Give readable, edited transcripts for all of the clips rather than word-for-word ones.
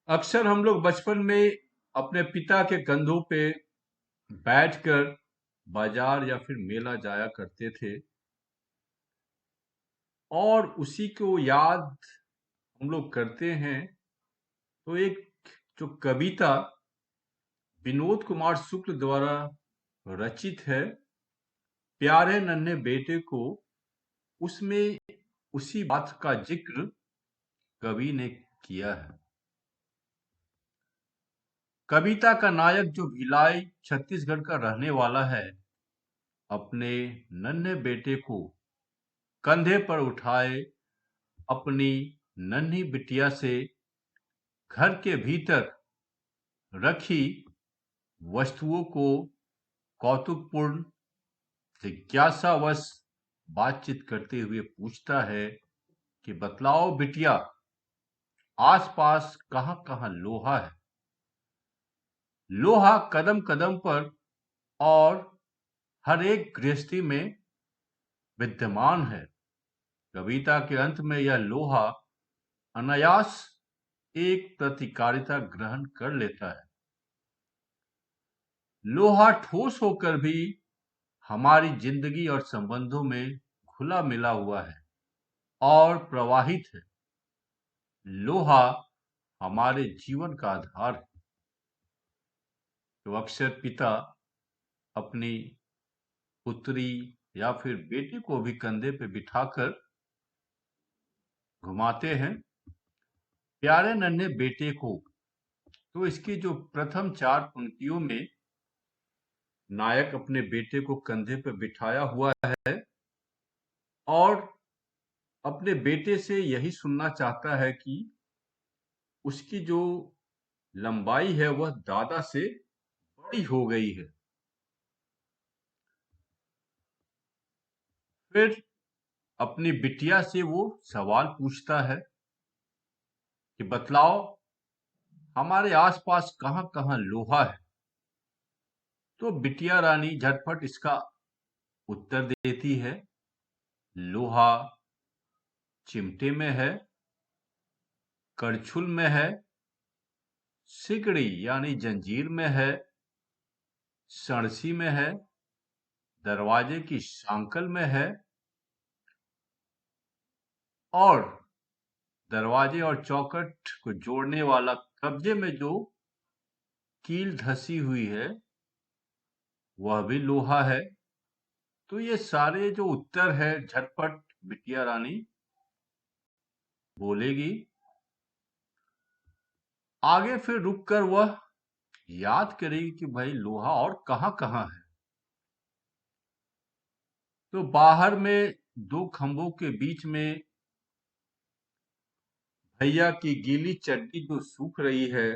अक्सर हम लोग बचपन में अपने पिता के कंधों पे बैठकर बाजार या फिर मेला जाया करते थे और उसी को याद हम लोग करते हैं। तो एक जो कविता विनोद कुमार शुक्ल द्वारा रचित है, प्यारे नन्हे बेटे को, उसमें उसी बात का जिक्र कवि ने किया है। कविता का नायक जो भिलाई छत्तीसगढ़ का रहने वाला है, अपने नन्हे बेटे को कंधे पर उठाए अपनी नन्ही बिटिया से घर के भीतर रखी वस्तुओं को कौतुकपूर्ण जिज्ञासावश बातचीत करते हुए पूछता है कि बतलाओ बिटिया, आसपास कहां कहां लोहा है। लोहा कदम कदम पर और हर एक गृहस्थी में विद्यमान है। कविता के अंत में यह लोहा अनायास एक प्रतिकारिता ग्रहण कर लेता है। लोहा ठोस होकर भी हमारी जिंदगी और संबंधों में घुला मिला हुआ है और प्रवाहित है। लोहा हमारे जीवन का आधार है। तो अक्सर पिता अपनी पुत्री या फिर बेटी को भी कंधे पे बिठाकर घुमाते हैं, प्यारे नन्हे बेटे को। तो इसकी जो प्रथम चार पंक्तियों में नायक अपने बेटे को कंधे पर बिठाया हुआ है और अपने बेटे से यही सुनना चाहता है कि उसकी जो लंबाई है वह दादा से बड़ी हो गई है। फिर अपनी बिटिया से वो सवाल पूछता है कि बतलाओ हमारे आसपास कहां कहां लोहा है। तो बिटिया रानी झटपट इसका उत्तर देती है, लोहा चिमटे में है, करछुल में है, सिकड़ी यानी जंजीर में है, सणसी में है, दरवाजे की सांकल में है और दरवाजे और चौखट को जोड़ने वाला कब्जे में जो कील धसी हुई है वह भी लोहा है। तो ये सारे जो उत्तर है झटपट बिटिया रानी बोलेगी। आगे फिर रुककर वह याद करेगी कि भाई लोहा और कहां कहां है। तो बाहर में दो खंभों के बीच में भैया की गीली चड्डी जो सूख रही है,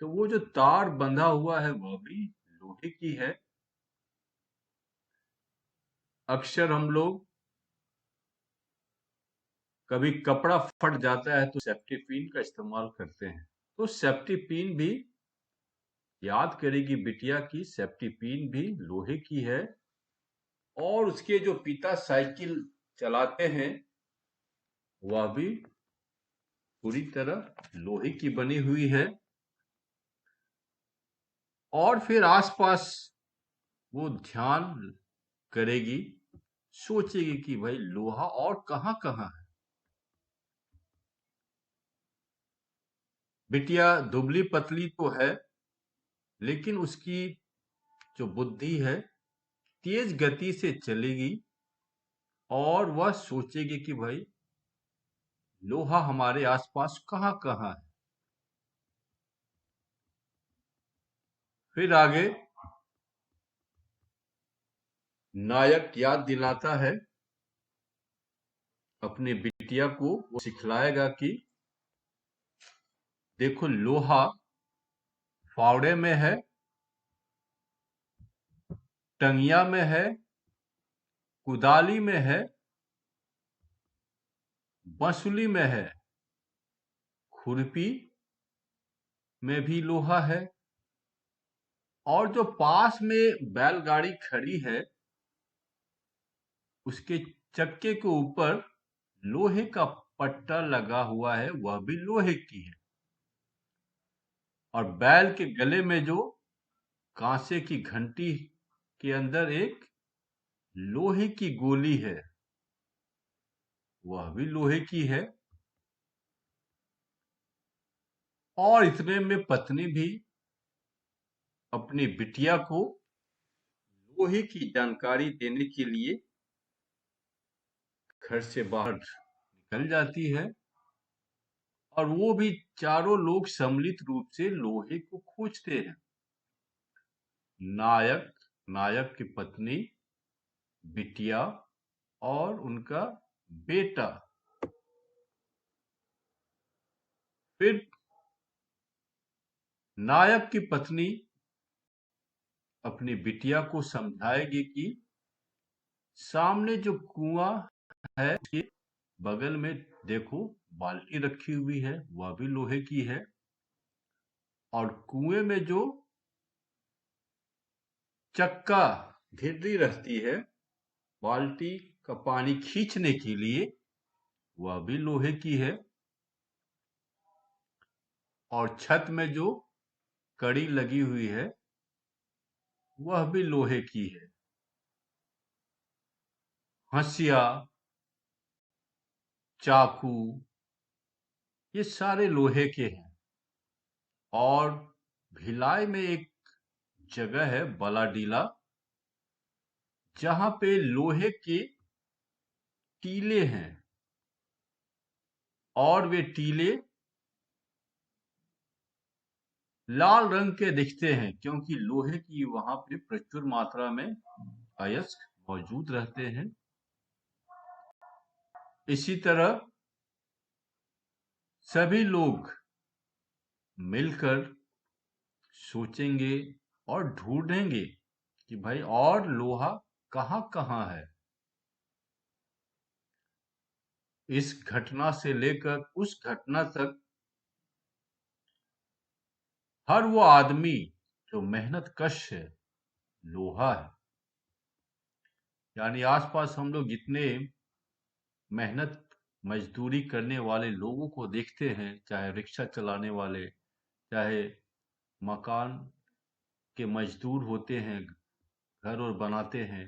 तो वो जो तार बंधा हुआ है वह भी लोहे की है। अक्सर हम लोग कभी कपड़ा फट जाता है तो सेफ्टी पिन का इस्तेमाल करते हैं। तो सेफ्टी पिन भी याद करेगी बिटिया की, सेफ्टी पिन भी लोहे की है। और उसके जो पिता साइकिल चलाते हैं वह भी पूरी तरह लोहे की बनी हुई है। और फिर आसपास वो ध्यान करेगी, सोचेगी कि भाई लोहा और कहां कहां है। बिटिया दुबली पतली तो है, लेकिन उसकी जो बुद्धि है तेज गति से चलेगी और वह सोचेगी कि भाई लोहा हमारे आसपास कहां कहां है। फिर आगे नायक याद दिलाता है अपनी बिटिया को, वो सिखलाएगा कि देखो लोहा फावड़े में है, टंगिया में है, कुदाली में है, बंसुली में है, खुरपी में भी लोहा है और जो पास में बैलगाड़ी खड़ी है उसके चक्के के ऊपर लोहे का पट्टा लगा हुआ है, वह भी लोहे की है। और बैल के गले में जो कांसे की घंटी के अंदर एक लोहे की गोली है, वह भी लोहे की है। और इतने में पत्नी भी अपनी बिटिया को लोहे की जानकारी देने के लिए घर से बाहर निकल जाती है, और वो भी चारों लोग सम्मिलित रूप से लोहे को खोजते हैं। नायक, नायक की पत्नी, बिटिया और उनका बेटा। फिर नायक की पत्नी अपनी बिटिया को समझाएगी कि सामने जो कुआं है उसके बगल में देखो बाल्टी रखी हुई है, वह भी लोहे की है। और कुएं में जो चक्का ढिर्री रहती है बाल्टी का पानी खींचने के लिए, वह भी लोहे की है। और छत में जो कड़ी लगी हुई है वह भी लोहे की है। हंसिया, चाकू, ये सारे लोहे के हैं। और भिलाई में एक जगह है बलाडीला, जहां पे लोहे के टीले हैं, और वे टीले लाल रंग के दिखते हैं क्योंकि लोहे की वहां पे प्रचुर मात्रा में अयस्क मौजूद रहते हैं। इसी तरह सभी लोग मिलकर सोचेंगे और ढूंढेंगे कि भाई और लोहा कहां कहां है। इस घटना से लेकर उस घटना तक हर वो आदमी जो मेहनत कश है, लोहा है। यानी आसपास हम लोग जितने मेहनत मजदूरी करने वाले लोगों को देखते हैं, चाहे रिक्शा चलाने वाले, चाहे मकान के मजदूर होते हैं, घर और बनाते हैं,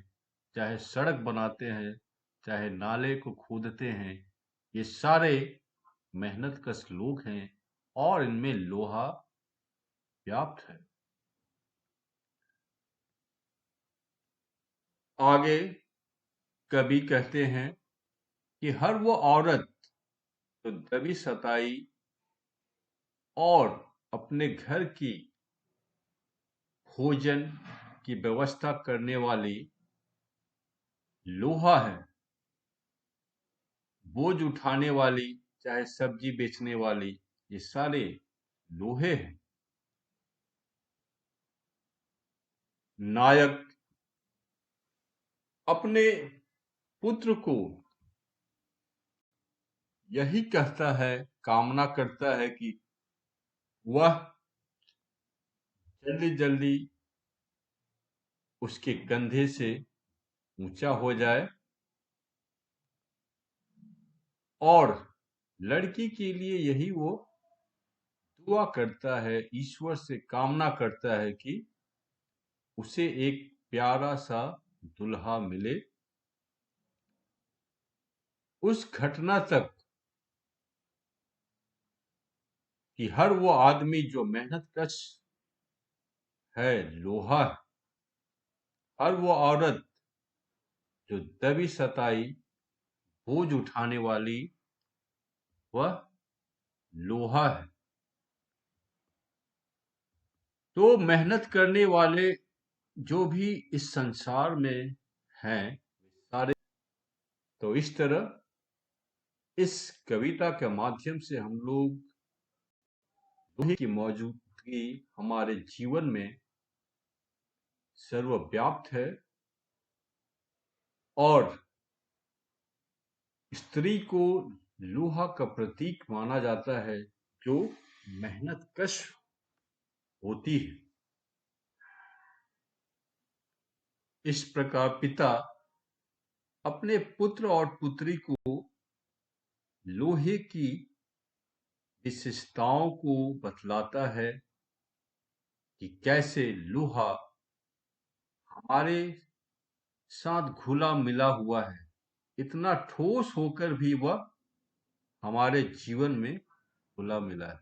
चाहे सड़क बनाते हैं, चाहे नाले को खोदते हैं, ये सारे मेहनत कश लोग हैं और इनमें लोहा व्याप्त है। आगे कवि कहते हैं कि हर वो औरत जो दबी सताई और अपने घर की भोजन की व्यवस्था करने वाली लोहा है, बोझ उठाने वाली, चाहे सब्जी बेचने वाली, ये सारे लोहे हैं। नायक अपने पुत्र को यही कहता है, कामना करता है कि वह जल्दी जल्दी उसके कंधे से ऊंचा हो जाए, और लड़की के लिए यही वो दुआ करता है, ईश्वर से कामना करता है कि उसे एक प्यारा सा दुल्हा मिले। उस घटना तक कि हर वो आदमी जो मेहनत कश है, लोहा है, हर वो औरत जो दबी सताई बोझ उठाने वाली, वह लोहा है। तो मेहनत करने वाले जो भी इस संसार में हैं सारे, तो इस तरह इस कविता के माध्यम से हम लोग लोहे की मौजूदगी हमारे जीवन में सर्वव्याप्त है, और स्त्री को लोहा का प्रतीक माना जाता है जो मेहनत कश होती है। इस प्रकार पिता अपने पुत्र और पुत्री को लोहे की विशेषताओं को बतलाता है, कि कैसे लोहा हमारे साथ घुला मिला हुआ है, इतना ठोस होकर भी वह हमारे जीवन में घुला मिला है।